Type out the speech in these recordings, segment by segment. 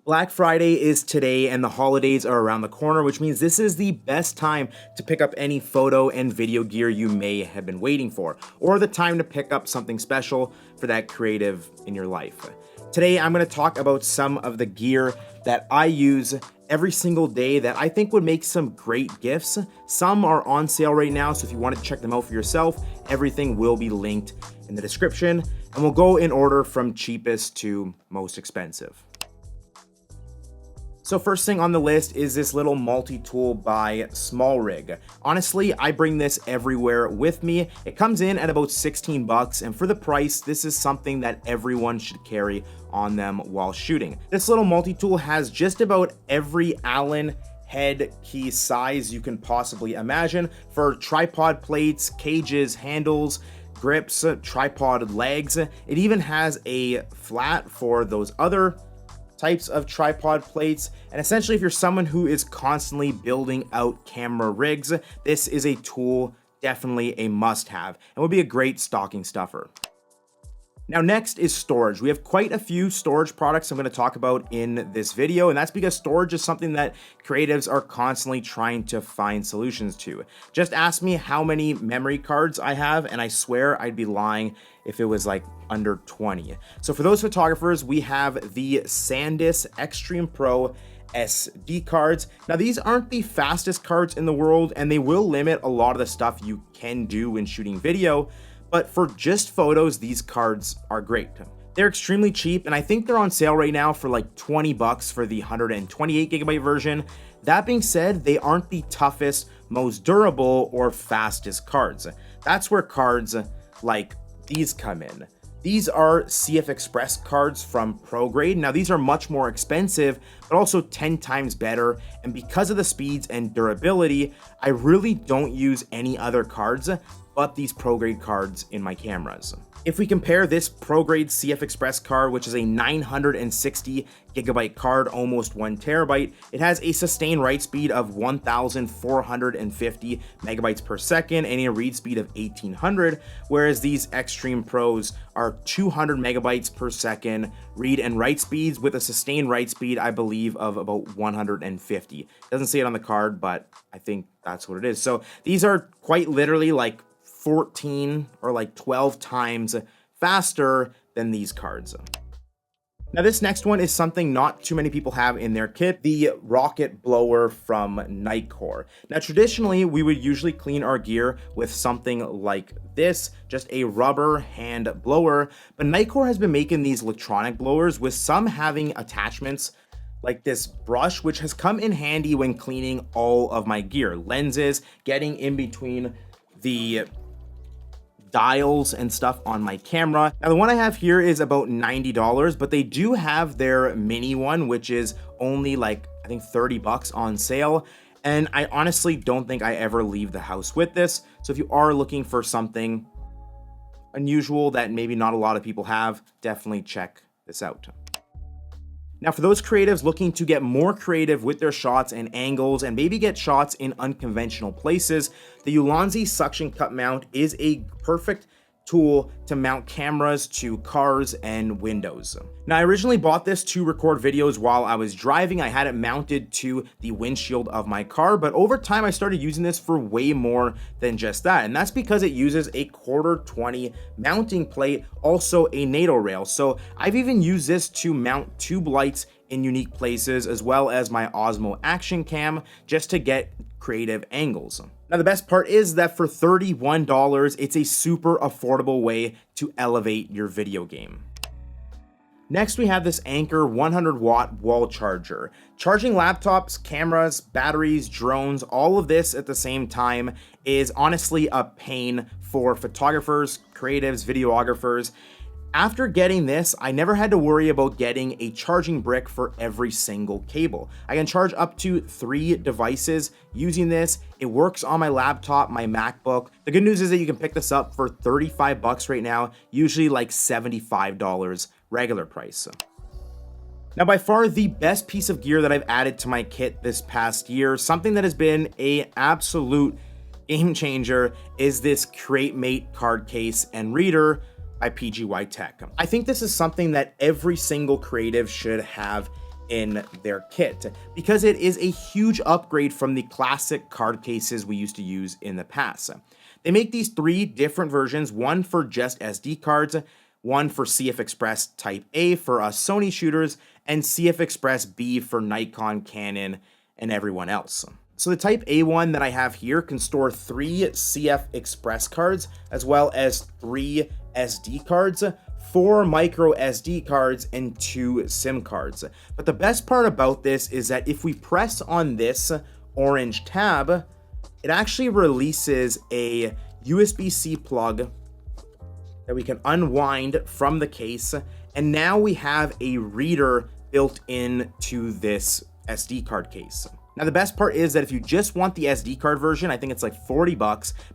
Black Friday is today and the holidays are around the corner, which means this is the best time to pick up any photo and video gear you may have been waiting for, or the time to pick up something special for that creative in your life. Today, I'm going to talk about some of the gear that I use every single day that I think would make some great gifts. Some are on sale right now, so if you want to check them out for yourself, everything will be linked in the description, and we'll go in order from cheapest to most expensive. So first thing on the list is this little multi-tool by Small Rig. Honestly, I bring this everywhere with me. It comes in at about 16 bucks, and for the price, this is something that everyone should carry on them while shooting. This little multi-tool has just about every Allen head key size you can possibly imagine for tripod plates, cages, handles, grips, tripod legs. It even has a flat for those other types of tripod plates, and essentially if you're someone who is constantly building out camera rigs, this is a tool definitely a must-have and would be a great stocking stuffer. Now next is storage. We have quite a few storage products I'm going to talk about in this video, and that's because storage is something that creatives are constantly trying to find solutions to. Just ask me how many memory cards I have, and I swear I'd be lying if it was like under 20. So for those photographers, we have the SanDisk Extreme Pro SD cards. Now these aren't the fastest cards in the world, and they will limit a lot of the stuff you can do when shooting video, but for just photos, these cards are great. They're extremely cheap, and I think they're on sale right now for like 20 bucks for the 128 gigabyte version. That being said, they aren't the toughest, most durable, or fastest cards. That's where cards like these come in. These are CF Express cards from ProGrade. Now these are much more expensive, but also 10 times better. And because of the speeds and durability, I really don't use any other cards but these ProGrade cards in my cameras. If we compare this ProGrade CF Express card, which is a 960 gigabyte card, almost 1 terabyte, it has a sustained write speed of 1,450 megabytes per second and a read speed of 1,800, whereas these Extreme Pros are 200 megabytes per second read and write speeds with a sustained write speed, I believe, of about 150. Doesn't say it on the card, but I think that's what it is. So these are quite literally like 14 or like 12 times faster than these cards. Now this next one is something not too many people have in their kit, the rocket blower from Nitecore. Now traditionally we would usually clean our gear with something like this, just a rubber hand blower, but Nitecore has been making these electronic blowers with some having attachments like this brush, which has come in handy when cleaning all of my gear, lenses, getting in between the dials and stuff on my camera. Now the one I have here is about $90, but they do have their mini one, which is only like, I think 30 bucks on sale. And I honestly don't think I ever leave the house with this. So if you are looking for something unusual that maybe not a lot of people have, definitely check this out. Now for those creatives looking to get more creative with their shots and angles and maybe get shots in unconventional places, the Ulanzi suction cup mount is a perfect tool to mount cameras to cars and windows. Now I originally bought this to record videos while I was driving. I had it mounted to the windshield of my car, but over time I started using this for way more than just that, and that's because it uses a 1/4-20 mounting plate, also a NATO rail. So I've even used this to mount tube lights in unique places, as well as my Osmo Action Cam, just to get creative angles. Now the best part is that for $31, it's a super affordable way to elevate your video game. Next, we have this Anker 100-watt wall charger. Charging laptops, cameras, batteries, drones, all of this at the same time is honestly a pain for photographers, creatives, videographers. After getting this, I never had to worry about getting a charging brick for every single cable. I can charge up to 3 devices using this. It works on my laptop, my MacBook. The good news is that you can pick this up for 35 bucks right now, usually like $75 regular price. Now, by far the best piece of gear that I've added to my kit this past year, something that has been an absolute game changer, is this CreateMate card case and reader by PGY Tech. I think this is something that every single creative should have in their kit because it is a huge upgrade from the classic card cases we used to use in the past. They make these 3 different versions, one for just SD cards, one for CF Express Type A for us Sony shooters, and CF Express B for Nikon, Canon, and everyone else. So the Type A one that I have here can store 3 CF Express cards, as well as 3 SD cards, 4 micro SD cards, and 2 SIM cards. But the best part about this is that if we press on this orange tab, it actually releases a USB-C plug that we can unwind from the case, and now we have a reader built into this SD card case. Now the best part is that if you just want the SD card version, I think it's like $40,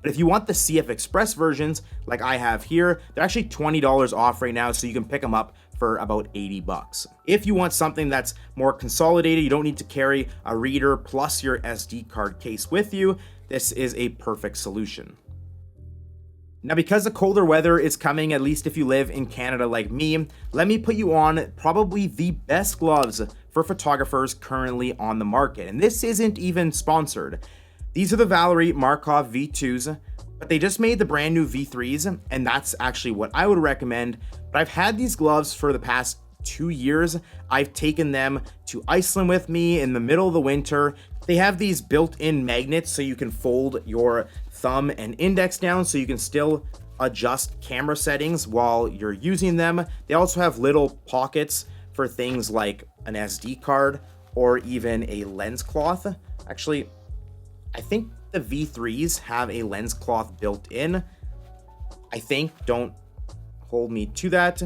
but if you want the CF Express versions, like I have here, they're actually $20 off right now, so you can pick them up for about $80. If you want something that's more consolidated, you don't need to carry a reader plus your SD card case with you, this is a perfect solution. Now, because the colder weather is coming, at least if you live in Canada like me, let me put you on probably the best gloves for photographers currently on the market. And this isn't even sponsored. These are the Valerie Markov V2s, but they just made the brand new V3s, and that's actually what I would recommend. But I've had these gloves for the past 2 years. I've taken them to Iceland with me in the middle of the winter. They have these built-in magnets so you can fold your thumb and index down so you can still adjust camera settings while you're using them. They also have little pockets for things like an SD card or even a lens cloth. Actually, I think the V3s have a lens cloth built in. I think, don't hold me to that,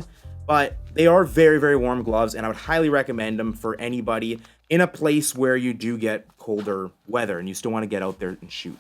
but they are very, very warm gloves, and I would highly recommend them for anybody in a place where you do get colder weather and you still want to get out there and shoot.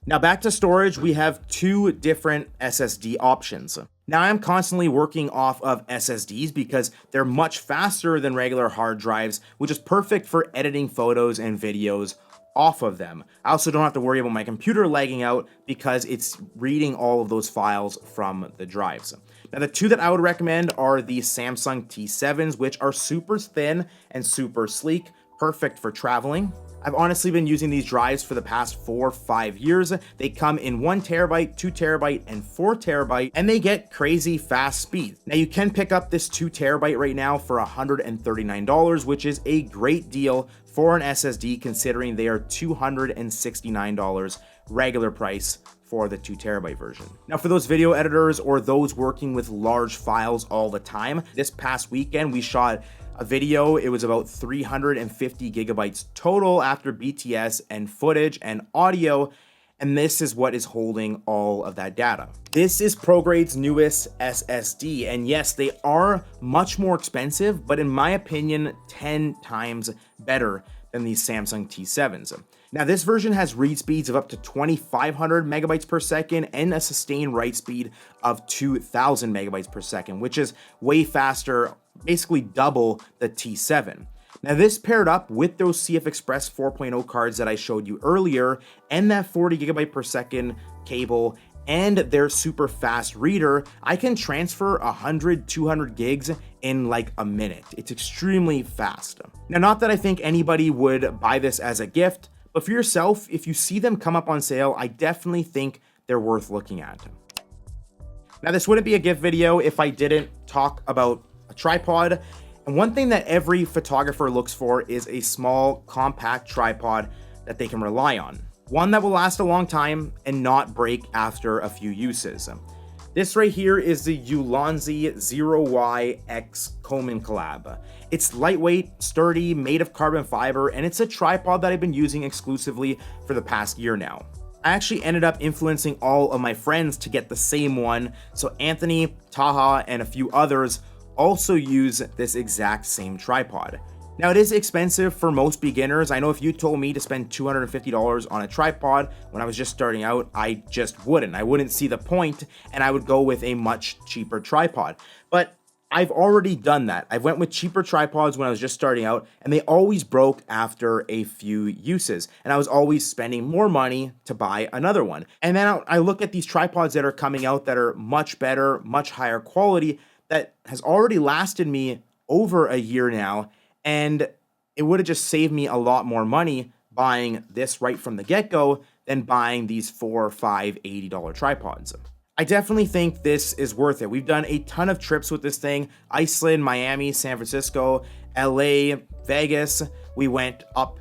Now back to storage, we have 2 different SSD options. Now I'm constantly working off of SSDs because they're much faster than regular hard drives, which is perfect for editing photos and videos off of them. I also don't have to worry about my computer lagging out because it's reading all of those files from the drives. Now the 2 that I would recommend are the Samsung T7s, which are super thin and super sleek, perfect for traveling. I've honestly been using these drives for the past 4 or 5 years. They come in 1 terabyte, 2 terabyte, and 4 terabyte, and they get crazy fast speed. Now you can pick up this 2 terabyte right now for $139, which is a great deal for an SSD considering they are $269 regular price for the 2 terabyte version. Now for those video editors or those working with large files all the time, this past weekend we shot a video. It was about 350 gigabytes total after BTS and footage and audio, and this is what is holding all of that data. This is ProGrade's newest SSD, and yes, they are much more expensive, but in my opinion, 10 times better than these Samsung T7s. Now this version has read speeds of up to 2,500 megabytes per second and a sustained write speed of 2,000 megabytes per second, which is way faster, basically double the T7. Now this paired up with those CF Express 4.0 cards that I showed you earlier and that 40 gigabyte per second cable and their super fast reader, I can transfer 100, 200 gigs in like a minute. It's extremely fast. Now, not that I think anybody would buy this as a gift, but for yourself, if you see them come up on sale, I definitely think they're worth looking at. Now, this wouldn't be a gift video if I didn't talk about a tripod. And one thing that every photographer looks for is a small, compact tripod that they can rely on. One that will last a long time and not break after a few uses. This right here is the Ulanzi 0Y-X Coleman collab. It's lightweight, sturdy, made of carbon fiber, and it's a tripod that I've been using exclusively for the past year now. I actually ended up influencing all of my friends to get the same one, so Anthony, Taha, and a few others also use this exact same tripod. Now it is expensive for most beginners. I know if you told me to spend $250 on a tripod when I was just starting out, I just wouldn't. I wouldn't see the point, and I would go with a much cheaper tripod. But I've already done that. I went with cheaper tripods when I was just starting out, and they always broke after a few uses, and I was always spending more money to buy another one. And then I look at these tripods that are coming out that are much better, much higher quality, that has already lasted me over a year now, and it would have just saved me a lot more money buying this right from the get-go than buying these $4, $5, $80 tripods. I definitely think this is worth it. We've done a ton of trips with this thing: Iceland, Miami, San Francisco, LA, Vegas. We went up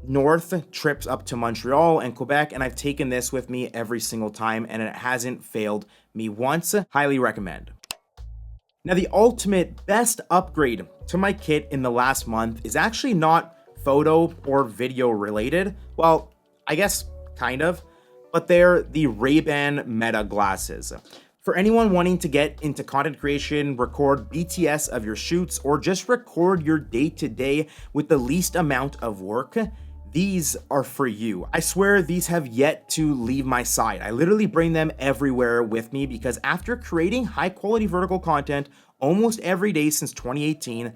north, trips up to Montreal and Quebec, and I've taken this with me every single time, and it hasn't failed me once. Highly recommend. Now, the ultimate best upgrade to my kit in the last month is actually not photo or video related. Well, I guess kind of, but they're the Ray-Ban Meta glasses. For anyone wanting to get into content creation, record BTS of your shoots, or just record your day-to-day with the least amount of work, these are for you. I swear these have yet to leave my side. I literally bring them everywhere with me because after creating high quality vertical content almost every day since 2018,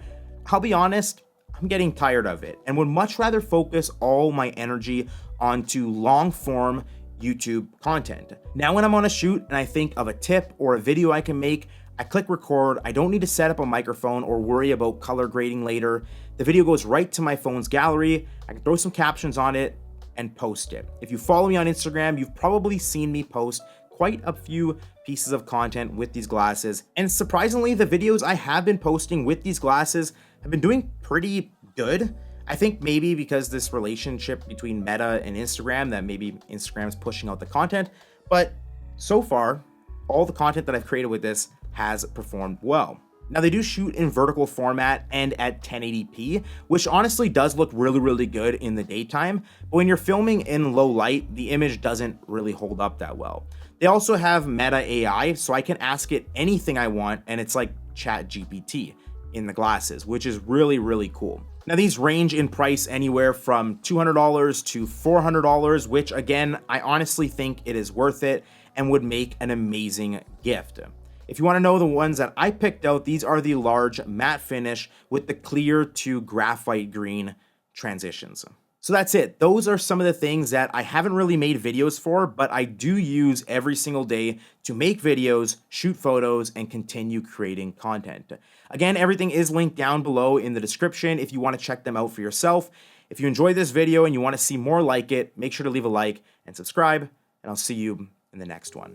I'll be honest, I'm getting tired of it and would much rather focus all my energy onto long form YouTube content. Now when I'm on a shoot and I think of a tip or a video I can make, I click record. I don't need to set up a microphone or worry about color grading later. The video goes right to my phone's gallery. I can throw some captions on it and post it. If you follow me on Instagram, you've probably seen me post quite a few pieces of content with these glasses. And surprisingly, the videos I have been posting with these glasses have been doing pretty good. I think maybe because this relationship between Meta and Instagram, that maybe Instagram's pushing out the content, but so far, all the content that I've created with this has performed well. Now, they do shoot in vertical format and at 1080p, which honestly does look really, really good in the daytime, but when you're filming in low light, the image doesn't really hold up that well. They also have Meta AI, so I can ask it anything I want, and it's like Chat GPT in the glasses, which is really, really cool. Now, these range in price anywhere from $200 to $400, which again, I honestly think it is worth it and would make an amazing gift. If you want to know the ones that I picked out, these are the large matte finish with the clear to graphite green transitions. So that's it. Those are some of the things that I haven't really made videos for, but I do use every single day to make videos, shoot photos, and continue creating content. Again, everything is linked down below in the description if you want to check them out for yourself. If you enjoyed this video and you want to see more like it, make sure to leave a like and subscribe, and I'll see you in the next one.